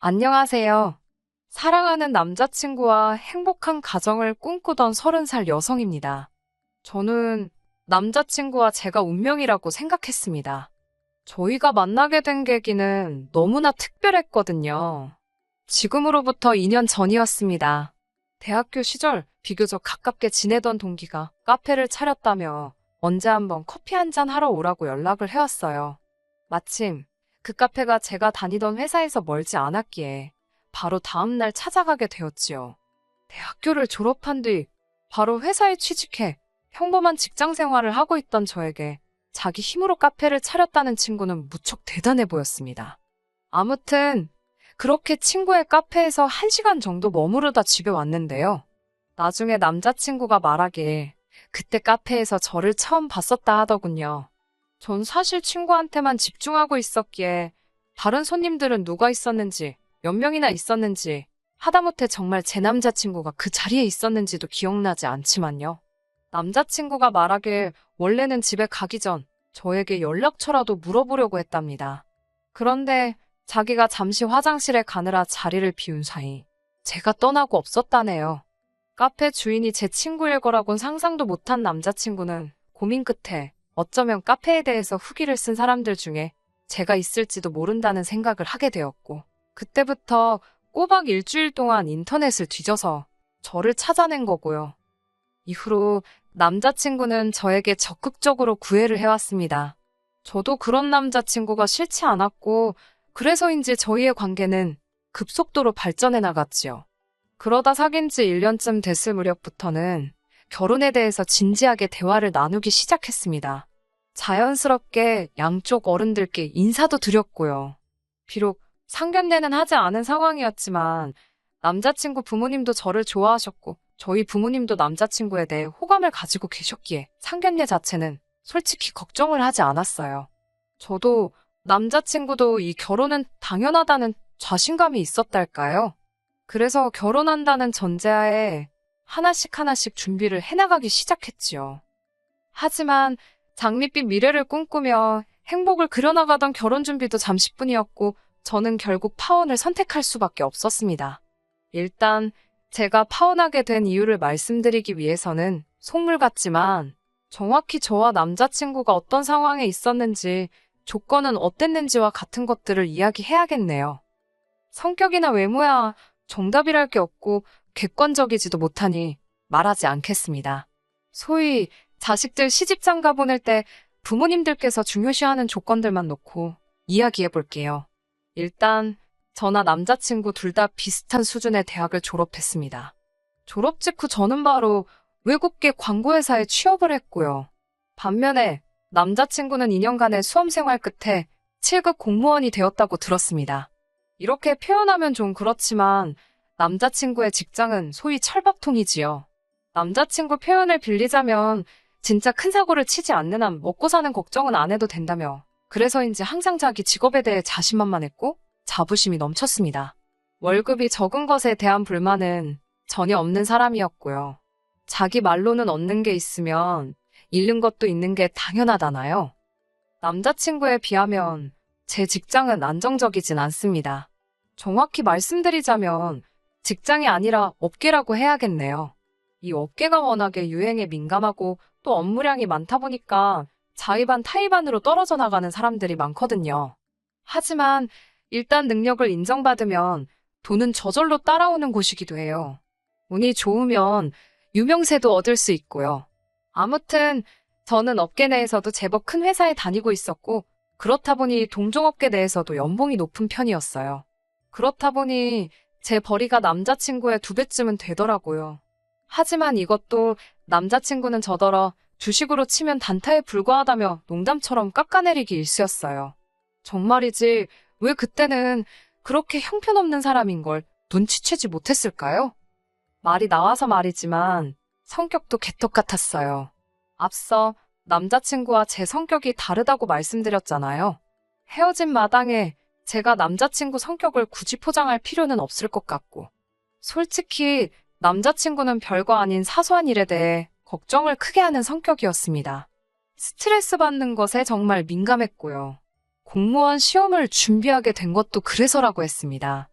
안녕하세요. 사랑하는 남자친구와 행복한 가정을 꿈꾸던 30살 여성입니다. 저는 남자친구와 제가 운명이라고 생각했습니다. 저희가 만나게 된 계기는 너무나 특별했거든요. 지금으로부터 2년 전이었습니다. 대학교 시절 비교적 가깝게 지내던 동기가 카페를 차렸다며 언제 한번 커피 한잔 하러 오라고 연락을 해왔어요. 마침 그 카페가 제가 다니던 회사에서 멀지 않았기에 바로 다음날 찾아가게 되었지요. 대학교를 졸업한 뒤 바로 회사에 취직해 평범한 직장 생활을 하고 있던 저에게 자기 힘으로 카페를 차렸다는 친구는 무척 대단해 보였습니다. 아무튼 그렇게 친구의 카페에서 1시간 정도 머무르다 집에 왔는데요. 나중에 남자친구가 말하길 그때 카페에서 저를 처음 봤었다 하더군요. 전 사실 친구한테만 집중하고 있었기에 다른 손님들은 누가 있었는지, 몇 명이나 있었는지, 하다못해 정말 제 남자친구가 그 자리에 있었는지도 기억나지 않지만요. 남자친구가 말하길 원래는 집에 가기 전 저에게 연락처라도 물어보려고 했답니다. 그런데 자기가 잠시 화장실에 가느라 자리를 비운 사이 제가 떠나고 없었다네요. 카페 주인이 제 친구일 거라곤 상상도 못한 남자친구는 고민 끝에 어쩌면 카페에 대해서 후기를 쓴 사람들 중에 제가 있을지도 모른다는 생각을 하게 되었고, 그때부터 꼬박 일주일 동안 인터넷을 뒤져서 저를 찾아낸 거고요. 이후로 남자친구는 저에게 적극적으로 구애를 해왔습니다. 저도 그런 남자친구가 싫지 않았고, 그래서인지 저희의 관계는 급속도로 발전해 나갔지요. 그러다 사귄 지 1년쯤 됐을 무렵부터는 결혼에 대해서 진지하게 대화를 나누기 시작했습니다. 자연스럽게 양쪽 어른들께 인사도 드렸고요. 비록 상견례는 하지 않은 상황이었지만 남자친구 부모님도 저를 좋아하셨고 저희 부모님도 남자친구에 대해 호감을 가지고 계셨기에 상견례 자체는 솔직히 걱정을 하지 않았어요. 저도 남자친구도 이 결혼은 당연하다는 자신감이 있었달까요? 그래서 결혼한다는 전제하에 하나씩 준비를 해나가기 시작했지요. 하지만 장밋빛 미래를 꿈꾸며 행복을 그려나가던 결혼 준비도 잠시뿐이었고 저는 결국 파혼을 선택할 수밖에 없었습니다. 일단 제가 파혼하게 된 이유를 말씀드리기 위해서는 속물 같지만 정확히 저와 남자친구가 어떤 상황에 있었는지 조건은 어땠는지와 같은 것들을 이야기해야겠네요. 성격이나 외모야 정답이랄 게 없고 객관적이지도 못하니 말하지 않겠습니다. 소위 자식들 시집장가 보낼 때 부모님들께서 중요시하는 조건들만 놓고 이야기해 볼게요. 일단 저나 남자친구 둘 다 비슷한 수준의 대학을 졸업했습니다. 졸업 직후 저는 바로 외국계 광고회사에 취업을 했고요. 반면에 남자친구는 2년간의 수험생활 끝에 7급 공무원이 되었다고 들었습니다. 이렇게 표현하면 좀 그렇지만 남자친구의 직장은 소위 철밥통이지요. 남자친구 표현을 빌리자면 진짜 큰 사고를 치지 않는 한 먹고 사는 걱정은 안 해도 된다며 그래서인지 항상 자기 직업에 대해 자신만만했고 자부심이 넘쳤습니다. 월급이 적은 것에 대한 불만은 전혀 없는 사람이었고요. 자기 말로는 얻는 게 있으면 잃는 것도 있는 게 당연하다나요? 남자친구에 비하면 제 직장은 안정적이진 않습니다. 정확히 말씀드리자면 직장이 아니라 업계라고 해야겠네요. 이 업계가 워낙에 유행에 민감하고 또 업무량이 많다 보니까 자의반 타의반으로 떨어져 나가는 사람들이 많거든요. 하지만 일단 능력을 인정받으면 돈은 저절로 따라오는 곳이기도 해요. 운이 좋으면 유명세도 얻을 수 있고요. 아무튼 저는 업계 내에서도 제법 큰 회사에 다니고 있었고 그렇다 보니 동종업계 내에서도 연봉이 높은 편이었어요. 그렇다 보니 제 벌이가 남자친구의 2배쯤은 되더라고요. 하지만 이것도 남자친구는 저더러 주식으로 치면 단타에 불과하다며 농담처럼 깎아내리기 일쑤였어요. 정말이지 왜 그때는 그렇게 형편없는 사람인 걸 눈치채지 못했을까요? 말이 나와서 말이지만 성격도 개떡 같았어요. 앞서 남자친구와 제 성격이 다르다고 말씀드렸잖아요. 헤어진 마당에 제가 남자친구 성격을 굳이 포장할 필요는 없을 것 같고 솔직히 남자친구는 별거 아닌 사소한 일에 대해 걱정을 크게 하는 성격이었습니다. 스트레스 받는 것에 정말 민감했고요. 공무원 시험을 준비하게 된 것도 그래서라고 했습니다.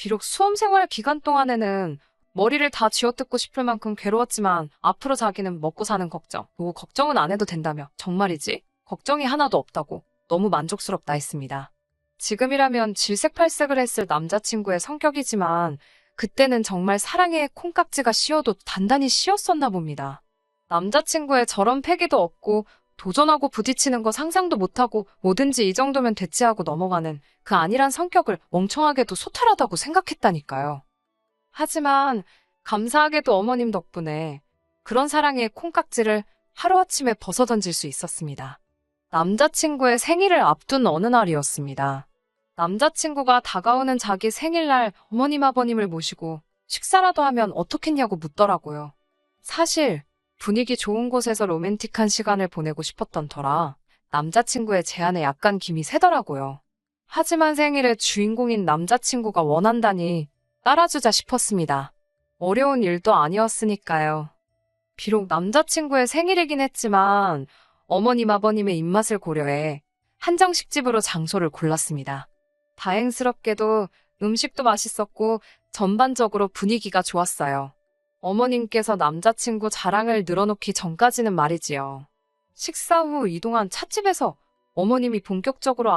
비록 수험생활 기간 동안에는 머리를 다 쥐어뜯고 싶을 만큼 괴로웠지만 앞으로 자기는 먹고 사는 걱정, 뭐 걱정은 안 해도 된다며 정말이지? 걱정이 하나도 없다고 너무 만족스럽다 했습니다. 지금이라면 질색팔색을 했을 남자친구의 성격이지만 그때는 정말 사랑에 콩깍지가 씌어도 단단히 씌었었나 봅니다. 남자친구의 저런 패기도 없고 도전하고 부딪히는 거 상상도 못하고 뭐든지 이 정도면 됐지 하고 넘어가는 그 안일한 성격을 멍청하게도 소탈하다고 생각했다니까요. 하지만 감사하게도 어머님 덕분에 그런 사랑의 콩깍지를 하루아침에 벗어던질 수 있었습니다. 남자친구의 생일을 앞둔 어느 날이었습니다. 남자친구가 다가오는 자기 생일날 어머님 아버님을 모시고 식사라도 하면 어떻겠냐고 묻더라고요. 사실 분위기 좋은 곳에서 로맨틱한 시간을 보내고 싶었던 터라 남자친구의 제안에 약간 김이 새더라고요. 하지만 생일의 주인공인 남자친구가 원한다니 따라주자 싶었습니다. 어려운 일도 아니었으니까요. 비록 남자친구의 생일이긴 했지만 어머님 아버님의 입맛을 고려해 한정식집으로 장소를 골랐습니다. 다행스럽게도 음식도 맛있었고 전반적으로 분위기가 좋았어요. 어머님께서 남자친구 자랑을 늘어놓기 전까지는 말이지요. 식사 후 이동한 찻집에서 어머님이 본격적으로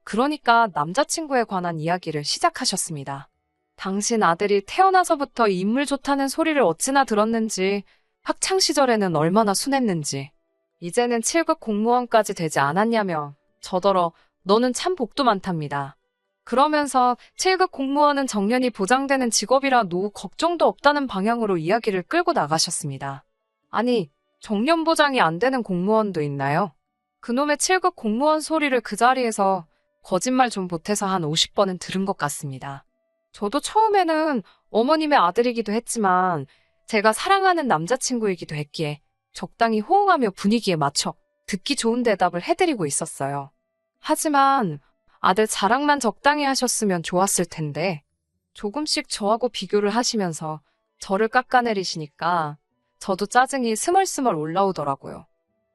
그러니까 남자친구에 관한 이야기를 시작하셨습니다. 당신 아들이 태어나서부터 인물 좋다는 소리를 어찌나 들었는지, 학창 시절에는 얼마나 순했는지, 이제는 7급 공무원까지 되지 않았냐며 저더러 너는 참 복도 많답니다. 그러면서 7급 공무원은 정년이 보장되는 직업이라 노후 걱정도 없다는 방향으로 이야기를 끌고 나가셨습니다. 아니, 정년 보장이 안 되는 공무원도 있나요? 그놈의 7급 공무원 소리를 그 자리에서 거짓말 좀 보태서 한 50번은 들은 것 같습니다. 저도 처음에는 어머님의 아들이기도 했지만 제가 사랑하는 남자친구이기도 했기에 적당히 호응하며 분위기에 맞춰 듣기 좋은 대답을 해드리고 있었어요. 하지만 아들 자랑만 적당히 하셨으면 좋았을 텐데 조금씩 저하고 비교를 하시면서 저를 깎아내리시니까 저도 짜증이 스멀스멀 올라오더라고요.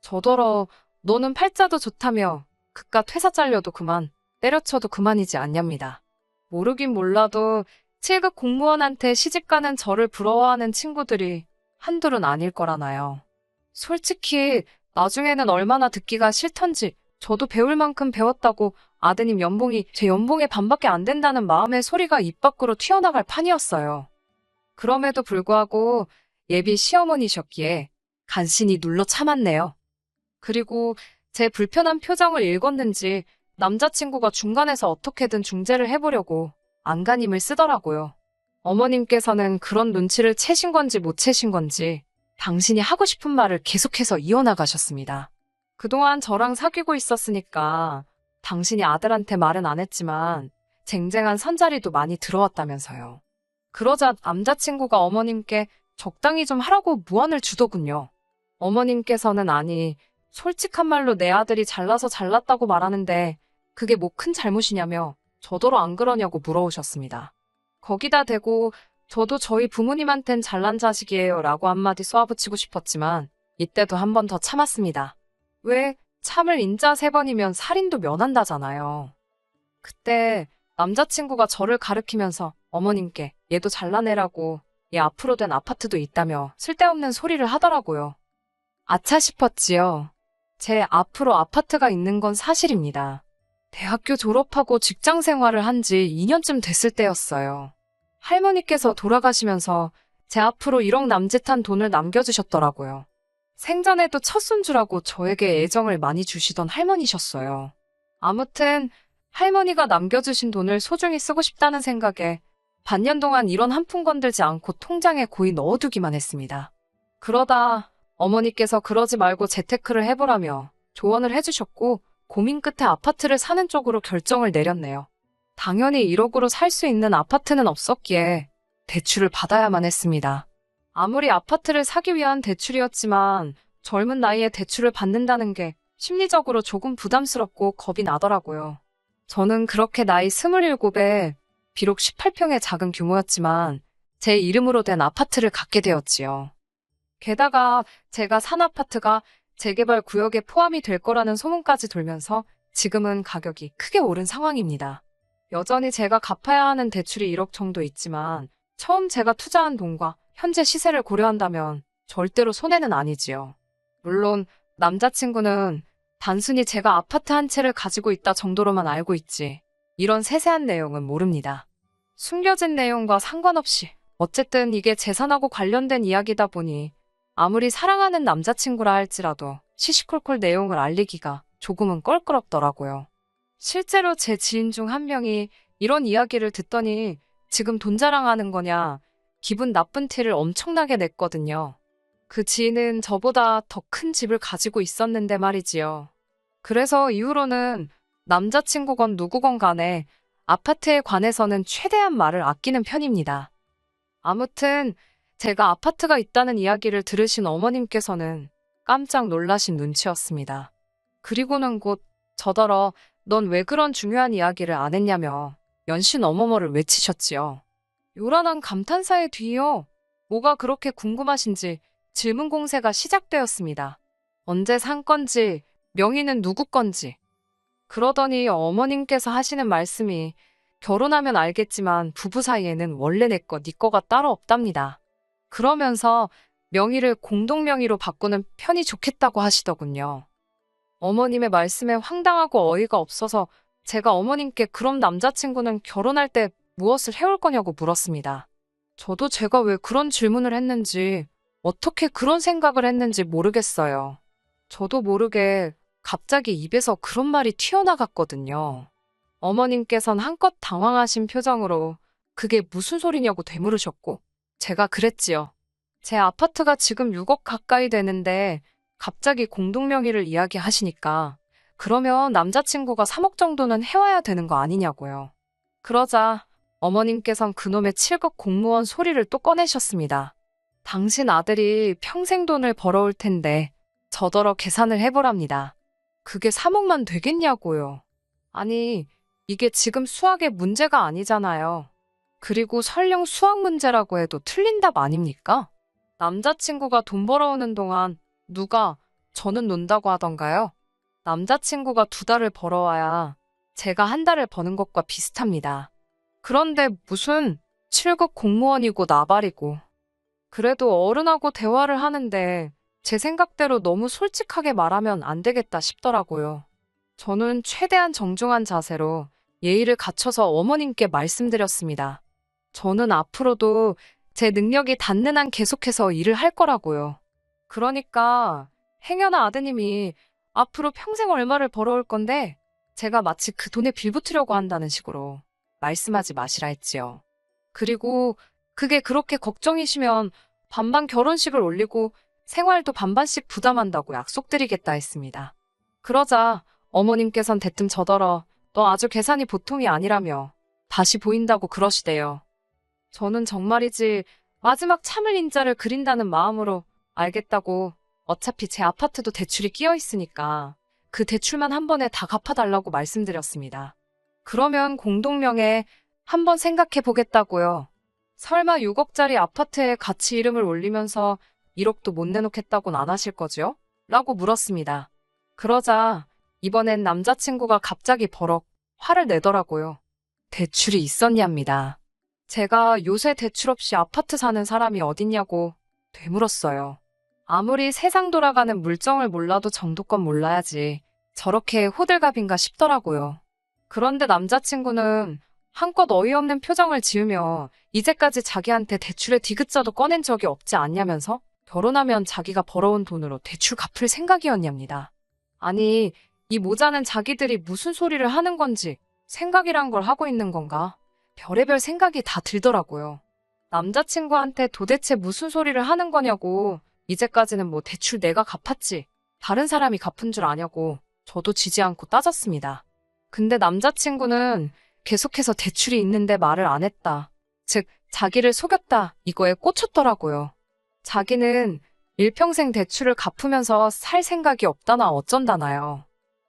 저더러 너는 팔자도 좋다며 그깟 회사 잘려도 그만, 때려쳐도 그만이지 않냐입니다. 모르긴 몰라도 7급 공무원한테 시집가는 저를 부러워하는 친구들이 한둘은 아닐 거라나요. 솔직히 나중에는 얼마나 듣기가 싫던지 저도 배울 만큼 배웠다고 아드님 연봉이 제 연봉의 반밖에 안 된다는 마음의 소리가 입 밖으로 튀어나갈 판이었어요. 그럼에도 불구하고 예비 시어머니셨기에 간신히 눌러 참았네요. 그리고 제 불편한 표정을 읽었는지 남자친구가 중간에서 어떻게든 중재를 해보려고 안간힘을 쓰더라고요. 어머님께서는 그런 눈치를 채신 건지 못 채신 건지 당신이 하고 싶은 말을 계속해서 이어나가셨습니다. 그동안 저랑 사귀고 있었으니까 당신이 아들한테 말은 안 했지만 쟁쟁한 선자리도 많이 들어왔다면서요. 그러자 남자친구가 어머님께 적당히 좀 하라고 무안을 주더군요. 어머님께서는 아니, 솔직한 말로 내 아들이 잘나서 잘났다고 말하는데 그게 뭐 큰 잘못이냐며 저더러 안 그러냐고 물어오셨습니다. 거기다 대고 저도 저희 부모님한텐 잘난 자식이에요 라고 한마디 쏘아붙이고 싶었지만 이때도 한 번 더 참았습니다. 왜 참을 인자 3번이면 살인도 면한다잖아요. 그때 남자친구가 저를 가리키면서 어머님께 얘도 잘난 애라고 얘 앞으로 된 아파트도 있다며 쓸데없는 소리를 하더라고요. 아차 싶었지요. 제 앞으로 아파트가 있는 건 사실입니다. 대학교 졸업하고 직장 생활을 한 지 2년쯤 됐을 때였어요. 할머니께서 돌아가시면서 제 앞으로 1억 남짓한 돈을 남겨주셨더라고요. 생전에도 첫 손주라고 저에게 애정을 많이 주시던 할머니셨어요. 아무튼 할머니가 남겨주신 돈을 소중히 쓰고 싶다는 생각에 반년 동안 이런 한 푼 건들지 않고 통장에 고이 넣어두기만 했습니다. 그러다 어머니께서 그러지 말고 재테크를 해보라며 조언을 해주셨고 고민 끝에 아파트를 사는 쪽으로 결정을 내렸네요. 당연히 1억으로 살 수 있는 아파트는 없었기에 대출을 받아야만 했습니다. 아무리 아파트를 사기 위한 대출이었지만 젊은 나이에 대출을 받는다는 게 심리적으로 조금 부담스럽고 겁이 나더라고요. 저는 그렇게 나이 27에 비록 18평의 작은 규모였지만 제 이름으로 된 아파트를 갖게 되었지요. 게다가 제가 산 아파트가 재개발 구역에 포함이 될 거라는 소문까지 돌면서 지금은 가격이 크게 오른 상황입니다. 여전히 제가 갚아야 하는 대출이 1억 정도 있지만 처음 제가 투자한 돈과 현재 시세를 고려한다면 절대로 손해는 아니지요. 물론 남자친구는 단순히 제가 아파트 한 채를 가지고 있다 정도로만 알고 있지 이런 세세한 내용은 모릅니다. 숨겨진 내용과 상관없이 어쨌든 이게 재산하고 관련된 이야기다 보니 아무리 사랑하는 남자친구라 할지라도 시시콜콜 내용을 알리기가 조금은 껄끄럽더라고요. 실제로 제 지인 중 한 명이 이런 이야기를 듣더니 지금 돈 자랑하는 거냐 기분 나쁜 티를 엄청나게 냈거든요. 그 지인은 저보다 더 큰 집을 가지고 있었는데 말이지요. 그래서 이후로는 남자친구건 누구건 간에 아파트에 관해서는 최대한 말을 아끼는 편입니다. 아무튼 제가 아파트가 있다는 이야기를 들으신 어머님께서는 깜짝 놀라신 눈치였습니다. 그리고는 곧 저더러 넌 왜 그런 중요한 이야기를 안 했냐며 연신 어머머를 외치셨지요. 요란한 감탄사의 뒤이어 뭐가 그렇게 궁금하신지 질문 공세가 시작되었습니다. 언제 산 건지, 명의는 누구 건지. 그러더니 어머님께서 하시는 말씀이 결혼하면 알겠지만 부부 사이에는 원래 내 거, 네 거가 따로 없답니다. 그러면서 명의를 공동명의로 바꾸는 편이 좋겠다고 하시더군요. 어머님의 말씀에 황당하고 어이가 없어서 제가 어머님께 그럼 남자친구는 결혼할 때 무엇을 해올 거냐고 물었습니다. 저도 제가 왜 그런 질문을 했는지, 어떻게 그런 생각을 했는지 모르겠어요. 저도 모르게 갑자기 입에서 그런 말이 튀어나갔거든요. 어머님께선 한껏 당황하신 표정으로 그게 무슨 소리냐고 되물으셨고, 제가 그랬지요. 제 아파트가 지금 6억 가까이 되는데 갑자기 공동명의를 이야기하시니까 그러면 남자친구가 3억 정도는 해와야 되는 거 아니냐고요. 그러자 어머님께선 그놈의 7급 공무원 소리를 또 꺼내셨습니다. 당신 아들이 평생 돈을 벌어올 텐데 저더러 계산을 해보랍니다. 그게 3억만 되겠냐고요. 아니, 이게 지금 수학의 문제가 아니잖아요. 그리고 설령 수학 문제라고 해도 틀린 답 아닙니까? 남자친구가 돈 벌어오는 동안 누가 저는 논다고 하던가요? 남자친구가 2달을 벌어와야 제가 한 달을 버는 것과 비슷합니다. 그런데 무슨 7급 공무원이고 나발이고. 그래도 어른하고 대화를 하는데 제 생각대로 너무 솔직하게 말하면 안 되겠다 싶더라고요. 저는 최대한 정중한 자세로 예의를 갖춰서 어머님께 말씀드렸습니다. 저는 앞으로도 제 능력이 닿는 한 계속해서 일을 할 거라고요. 그러니까 행여나 아드님이 앞으로 평생 얼마를 벌어올 건데 제가 마치 그 돈에 빌붙으려고 한다는 식으로 말씀하지 마시라 했지요. 그리고 그게 그렇게 걱정이시면 반반 결혼식을 올리고 생활도 반반씩 부담한다고 약속드리겠다 했습니다. 그러자 어머님께선 대뜸 저더러 너 아주 계산이 보통이 아니라며 다시 보인다고 그러시대요. 저는 정말이지 마지막 참을 인자를 그린다는 마음으로 알겠다고 어차피 제 아파트도 대출이 끼어 있으니까 그 대출만 한 번에 다 갚아달라고 말씀드렸습니다. 그러면 공동명에 한번 생각해 보겠다고요. 설마 6억짜리 아파트에 같이 이름을 올리면서 1억도 못 내놓겠다고는 안 하실 거죠? 라고 물었습니다. 그러자 이번엔 남자친구가 갑자기 버럭 화를 내더라고요. 대출이 있었냐입니다. 제가 요새 대출 없이 아파트 사는 사람이 어딨냐고 되물었어요. 아무리 세상 돌아가는 물정을 몰라도 정도껏 몰라야지 저렇게 호들갑인가 싶더라고요. 그런데 남자친구는 한껏 어이없는 표정을 지으며 이제까지 자기한테 대출의 디귿자도 꺼낸 적이 없지 않냐면서 결혼하면 자기가 벌어온 돈으로 대출 갚을 생각이었냐입니다. 아니, 이 모자는 자기들이 무슨 소리를 하는 건지 생각이란 걸 하고 있는 건가? 별의별 생각이 다 들더라고요. 남자친구한테 도대체 무슨 소리를 하는 거냐고 이제까지는 뭐 대출 내가 갚았지 다른 사람이 갚은 줄 아냐고 저도 지지 않고 따졌습니다. 근데 남자친구는 계속해서 대출이 있는데 말을 안 했다. 즉 자기를 속였다 이거에 꽂혔더라고요. 자기는 일평생 대출을 갚으면서 살 생각이 없다나 어쩐다나요.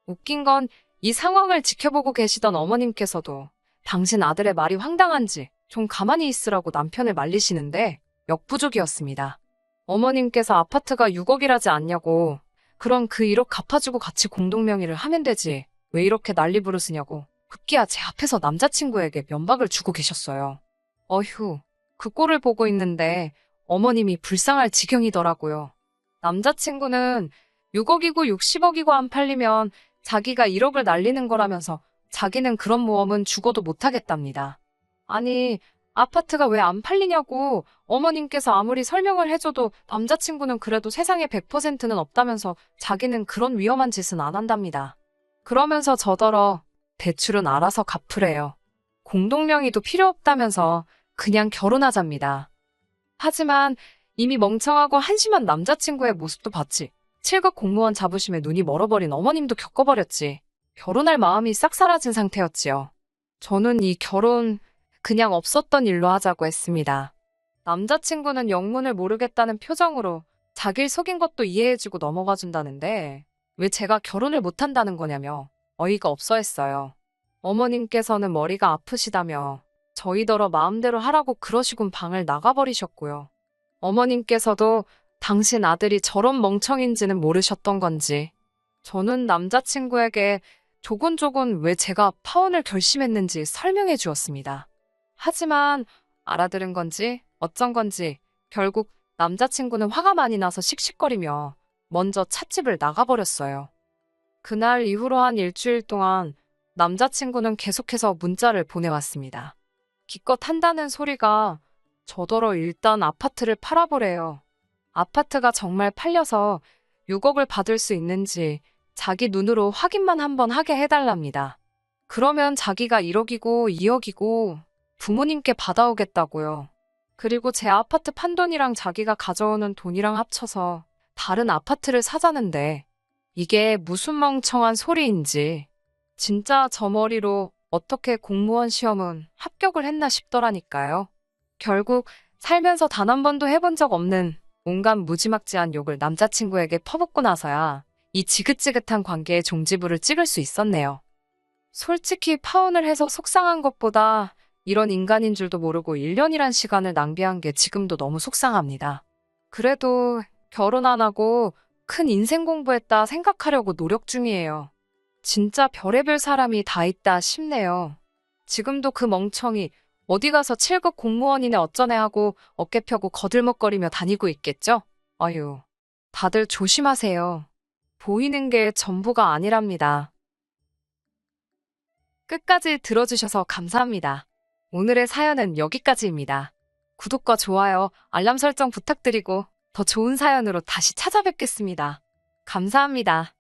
웃긴 건 이 상황을 지켜보고 계시던 어머님께서도 당신 아들의 말이 황당한지 좀 가만히 있으라고 남편을 말리시는데 역부족이었습니다. 어머님께서 아파트가 6억이라지 않냐고 그럼 그 1억 갚아주고 같이 공동명의를 하면 되지 왜 이렇게 난리 부르시냐고 급기야 제 앞에서 남자친구에게 면박을 주고 계셨어요. 어휴, 그 꼴을 보고 있는데 어머님이 불쌍할 지경이더라고요. 남자친구는 6억이고 60억이고 안 팔리면 자기가 1억을 날리는 거라면서 자기는 그런 모험은 죽어도 못하겠답니다. 아니, 아파트가 왜 안 팔리냐고 어머님께서 아무리 설명을 해줘도 남자친구는 그래도 세상에 100%는 없다면서 자기는 그런 위험한 짓은 안 한답니다. 그러면서 저더러 대출은 알아서 갚으래요. 공동명의도 필요 없다면서 그냥 결혼하잡니다. 하지만 이미 멍청하고 한심한 남자친구의 모습도 봤지. 7급 공무원 자부심에 눈이 멀어버린 어머님도 겪어버렸지. 결혼할 마음이 싹 사라진 상태였지요. 저는 이 결혼 그냥 없었던 일로 하자고 했습니다. 남자친구는 영문을 모르겠다는 표정으로 자기를 속인 것도 이해해주고 넘어가준다는데 왜 제가 결혼을 못한다는 거냐며 어이가 없어 했어요. 어머님께서는 머리가 아프시다며 저희더러 마음대로 하라고 그러시곤 방을 나가버리셨고요. 어머님께서도 당신 아들이 저런 멍청인지는 모르셨던 건지 저는 남자친구에게 조곤조곤 왜 제가 파혼을 결심했는지 설명해 주었습니다. 하지만 알아들은 건지 어쩐 건지 결국 남자친구는 화가 많이 나서 씩씩거리며 먼저 찻집을 나가버렸어요. 그날 이후로 한 일주일 동안 남자친구는 계속해서 문자를 보내왔습니다. 기껏 한다는 소리가 저더러 일단 아파트를 팔아보래요. 아파트가 정말 팔려서 6억을 받을 수 있는지 자기 눈으로 확인만 한번 하게 해달랍니다. 그러면 자기가 1억이고 2억이고 부모님께 받아오겠다고요. 그리고 제 아파트 판돈이랑 자기가 가져오는 돈이랑 합쳐서 다른 아파트를 사자는데 이게 무슨 멍청한 소리인지 진짜 저 머리로 어떻게 공무원 시험은 합격을 했나 싶더라니까요. 결국 살면서 단 한 번도 해본 적 없는 온갖 무지막지한 욕을 남자친구에게 퍼붓고 나서야 이 지긋지긋한 관계의 종지부를 찍을 수 있었네요. 솔직히 파혼을 해서 속상한 것보다 이런 인간인 줄도 모르고 1년이란 시간을 낭비한 게 지금도 너무 속상합니다. 그래도 결혼 안 하고 큰 인생 공부했다 생각하려고 노력 중이에요. 진짜 별의별 사람이 다 있다 싶네요. 지금도 그 멍청이 어디 가서 7급 공무원이네 어쩌네 하고 어깨 펴고 거들먹거리며 다니고 있겠죠? 어휴, 다들 조심하세요. 보이는 게 전부가 아니랍니다. 끝까지 들어주셔서 감사합니다. 오늘의 사연은 여기까지입니다. 구독과 좋아요, 알람 설정 부탁드리고 더 좋은 사연으로 다시 찾아뵙겠습니다. 감사합니다.